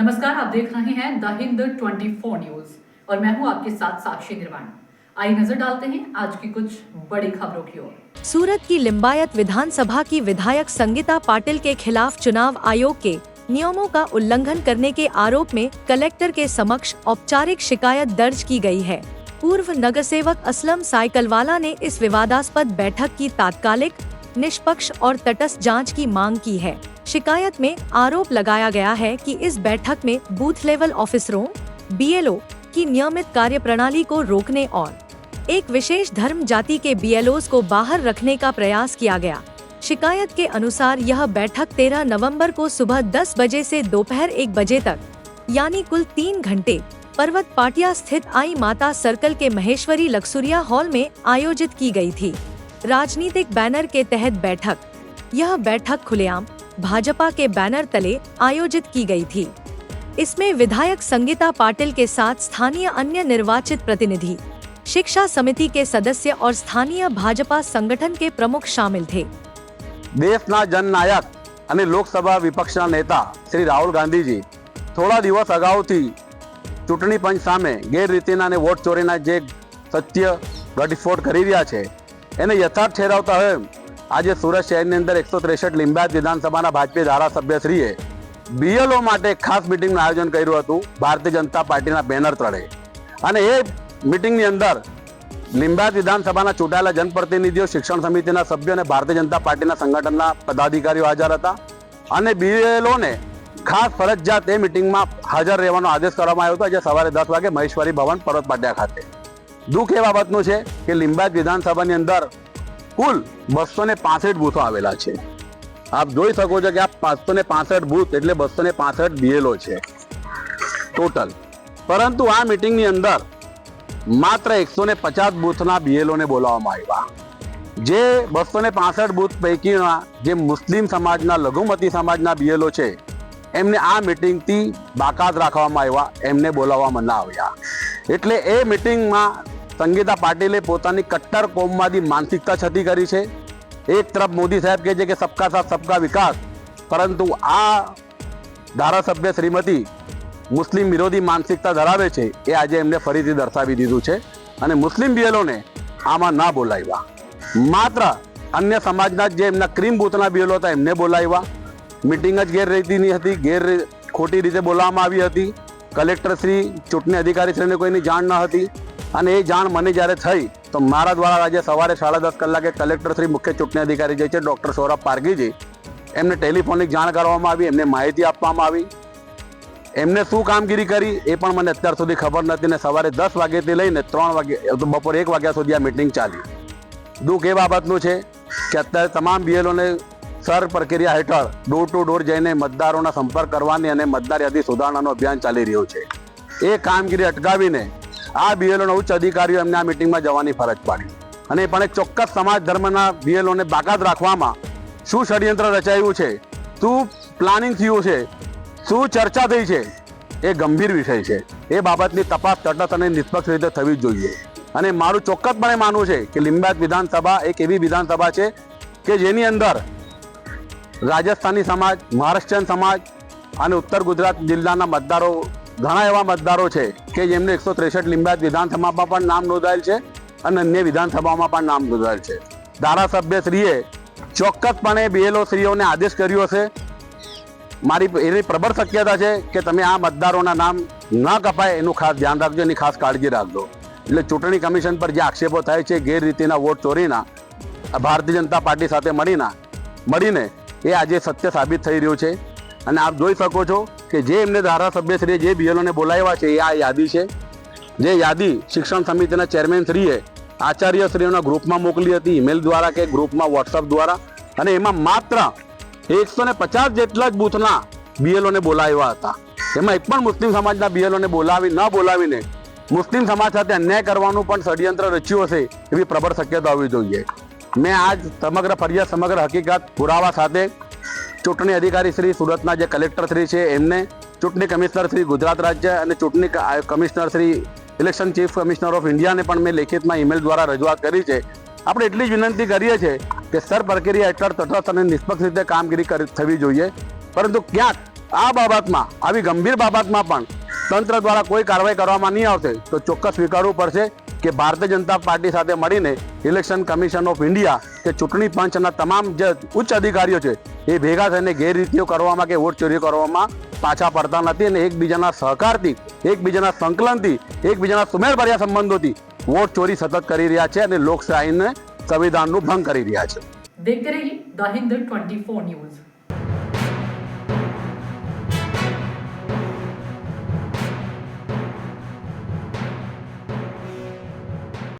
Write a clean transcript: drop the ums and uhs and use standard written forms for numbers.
नमस्कार, आप देख रहे हैं द हिंद 24 न्यूज और मैं हूं आपके साथ साक्षी निर्वाण। आइए नजर डालते हैं आज की कुछ बड़ी खबरों की ओर। सूरत की लिंबायत विधानसभा की विधायक संगीता पाटिल के खिलाफ चुनाव आयोग के नियमों का उल्लंघन करने के आरोप में कलेक्टर के समक्ष औपचारिक शिकायत दर्ज की गई है। पूर्व नगरसेवक असलम साइकलवाला ने इस विवादास्पद बैठक की तात्कालिक, निष्पक्ष और तटस्थ जांच की मांग की है। शिकायत में आरोप लगाया गया है कि इस बैठक में बूथ लेवल ऑफिसरों BLO की नियमित कार्यप्रणाली को रोकने और एक विशेष धर्म जाति के BLOs को बाहर रखने का प्रयास किया गया। शिकायत के अनुसार यह बैठक 13 नवंबर को सुबह 10 बजे से दोपहर 1 बजे तक यानी कुल 3 घंटे पर्वत पाटिया स्थित आई माता सर्कल के महेश्वरी लक्सुरिया हॉल में आयोजित की गई थी। राजनीतिक बैनर के तहत यह बैठक खुलेआम भाजपा के बैनर तले आयोजित की गई थी। इसमें विधायक संगीता पाटिल के साथ स्थानीय अन्य निर्वाचित प्रतिनिधि, शिक्षा समिति के सदस्य और स्थानीय भाजपा संगठन के प्रमुख शामिल थे। देशना जननायक અને લોકસભા વિપક્ષના નેતા શ્રી રાહુલ ગાંધીજી થોડા દિવસ અગાઉથી ચૂંટણી પંચ સામે ગેરરીતિના અને વોટ ચોરીના જે સત્ય ઘટસ્ફોટ કરી રહ્યા છે એને યથાર્થ ઠેરવતા હોય આજે સુરત શહેરની અંદર 163 લિંબાયત વિધાનસભાના ભાજપી ધારાસભ્યશ્રીએ BLO માટે ખાસ મિટિંગનું આયોજન કર્યું હતું ભારતીય જનતા પાર્ટીના બેનર તળે અને એ મિટિંગની અંદર લિંબાયત વિધાનસભાના ચૂંટાયેલા જનપ્રતિનિધિઓ, શિક્ષણ સમિતિના સભ્યો અને ભારતીય જનતા પાર્ટીના સંગઠનના પદાધિકારીઓ હાજર હતા અને BLOને ખાસ ફરજિયાત એ મિટિંગમાં હાજર રહેવાનો આદેશ કરવામાં આવ્યો હતો આજે સવારે 10 વાગે મહેશ્વરી ભવન પર્વત પાટિયા ખાતે। દુઃખ એ બાબતનું છે કે લિંબાયત વિધાનસભાની અંદર કુલ 265 બૂથો આવેલા છે। આપ જોઈ શકો છો કે આ 565 બૂથ એટલે 265 BLO છે ટોટલ, પરંતુ આ મિટિંગની અંદર માત્ર 150 બૂથના BLOને બોલાવવામાં આવ્યા। જે 265 બૂથ પૈકીના જે મુસ્લિમ સમાજના, લઘુમતી સમાજના BLO છે એમને આ મિટિંગથી બાકાત રાખવામાં આવ્યા, એમને બોલાવવામાં ના આવ્યા। એટલે એ મિટિંગમાં સંગીતા પાટિલે પોતાની કટ્ટર કોમવાદી માનસિકતા છતી કરી છે। એક તરફ મોદી સાહેબ કહે છે કે સબકા સાથ સબકા વિકાસ, પરંતુ આ ધારાસભ્ય શ્રીમતી મુસ્લિમ વિરોધી માનસિકતા ધરાવે છે એ આજે એમને ફરીથી દર્શાવી દીધું છે અને મુસ્લિમ BLOને આમાં ના બોલાવ્યા। માત્ર અન્ય સમાજના જે એમના ક્રીમ બૂથના BLO હતા એમને બોલાવ્યા। મિટિંગ જ ગેરરીતિની હતી, ખોટી રીતે બોલાવવામાં આવી હતી। કલેક્ટરશ્રી, ચૂંટણી અધિકારીશ્રીને કોઈની જાણ ન હતી અને એ જાણ મને જ્યારે થઈ તો મારા દ્વારા આજે સવારે 10:30 કલાકે કલેક્ટરશ્રી, મુખ્ય ચૂંટણી અધિકારી જે છે ડૉક્ટર સૌરભ પારગીજી, એમને ટેલિફોનિક જાણ કરવામાં આવી, એમને માહિતી આપવામાં આવી। એમને શું કામગીરી કરી એ પણ મને અત્યાર સુધી ખબર નથી ને સવારે 10 વાગ્યાથી લઈને 3 વાગે બપોરે 1 વાગ્યા સુધી આ મિટિંગ ચાલી। દુઃખ એ બાબતનું છે કે અત્યારે તમામ BLOને સર પ્રક્રિયા હેઠળ ડોર ટુ ડોર જઈને મતદારોના સંપર્ક કરવાની અને મતદાર યાદી સુધારણાનું અભિયાન ચાલી રહ્યું છે। એ કામગીરી અટકાવીને આ BLOના ઉચ્ચ અધિકારીઓ એમને આ મિટિંગમાં જવાની ફરજ પાડી અને પણ એક ચોક્કસ સમાજ ધર્મના BLOને બાકાત રાખવામાં શું ષડયંત્ર રચાયું છે, શું પ્લાનિંગ થયું છે, શું ચર્ચા થઈ છે એ ગંભીર વિષય છે। એ બાબતની તપાસ તટસ્થ અને નિષ્પક્ષ રીતે થવી જ જોઈએ અને મારું ચોક્કસપણે માનવું છે કે લિંબાયત વિધાનસભા એક એવી વિધાનસભા છે કે જેની અંદર રાજસ્થાની સમાજ, મહારાષ્ટ્રીયન સમાજ અને ઉત્તર ગુજરાત જિલ્લાના મતદારો, ઘણા એવા મતદારો છે કે જેમને 163 લિંબાયત વિધાનસભામાં પણ નામ નોંધાયેલ છે અને અન્ય વિધાનસભામાં પણ નામ નોંધાયેલ છે। ધારાસભ્યશ્રીએ ચોક્કસપણે BLO શ્રીઓને આદેશ કર્યો છે। મારી એની પ્રબળ શક્યતા છે કે તમે આ મતદારોના નામ ન કપાય એનું ખાસ ધ્યાન રાખજો, એની ખાસ કાળજી રાખજો। એટલે ચૂંટણી કમિશન પર જે આક્ષેપો થાય છે ગેરરીતિના, વોટ ચોરીના, ભારતીય જનતા પાર્ટી સાથે મળીને એ આજે સત્ય સાબિત થઈ રહ્યું છે અને આપ જોઈ શકો છો કે જે એમને ધારાસભ્યશ્રીએ જે BLOને બોલાવ્યા છે એ આ યાદી છે। જે યાદી શિક્ષણ સમિતિના ચેરમેનશ્રીએ આચાર્યશ્રીઓના ગ્રુપમાં મોકલી હતી, ઈમેલ દ્વારા કે ગ્રુપમાં WhatsApp દ્વારા, અને એમાં માત્ર 150 જેટલા જ બૂથના BLOને બોલાવ્યા હતા। એમાં એક પણ મુસ્લિમ સમાજના BLOને બોલાવીને મુસ્લિમ સમાજ સાથે અન્યાય કરવાનું પણ ષડયંત્ર રચ્યું હશે એવી પ્રબળ શક્યતા હોવી જોઈએ। મેં આજ સમગ્ર ફરિયાદ, સમગ્ર હકીકત પુરાવા સાથે ચૂંટણી અધિકારી શ્રી સુરતના જે કલેક્ટર શ્રી છે એમને, ચૂંટણી કમિશનર શ્રી ગુજરાત રાજ્ય અને ચૂંટણી commissioner Shri election chief commissioner of ઇન્ડિયાને પણ મેં લેખિતમાં ઈમેલ દ્વારા રજૂઆત કરી છે। આપણે એટલી જ વિનંતી કરીએ છીએ કે સર પ્રક્રિયા હેઠળ તટસ્થ અને નિષ્પક્ષ રીતે કામગીરી થવી જોઈએ, પરંતુ ક્યાંક આ બાબતમાં આવી ગંભીર બાબતમાં પણ તંત્ર દ્વારા કોઈ કાર્યવાહી કરવામાં નહીં આવશે તો ચોક્કસ સ્વીકારવું પડશે કે ભારતીય જનતા પાર્ટી સાથે મળીને ઇલેક્શન કમિશન ઓફ ઇન્ડિયા કે ચૂંટણી પંચના તમામ જે ઉચ્ચ અધિકારીઓ છે એ ભેગા થઈને ગેરરીતિઓ કરવામાં કે વોટ ચોરી કરવામાં પાછા પડતા નથી અને એકબીજાના સહકારથી, એકબીજાના સંકલનથી, એકબીજાના સુમેળભર્યા સંબંધોથી વોટ ચોરી સતત કરી રહ્યા છે અને લોકશાહીને સંવિધાનનું ભંગ કરી રહ્યા છે. देखते रहिए द हिंद 24 न्यूज.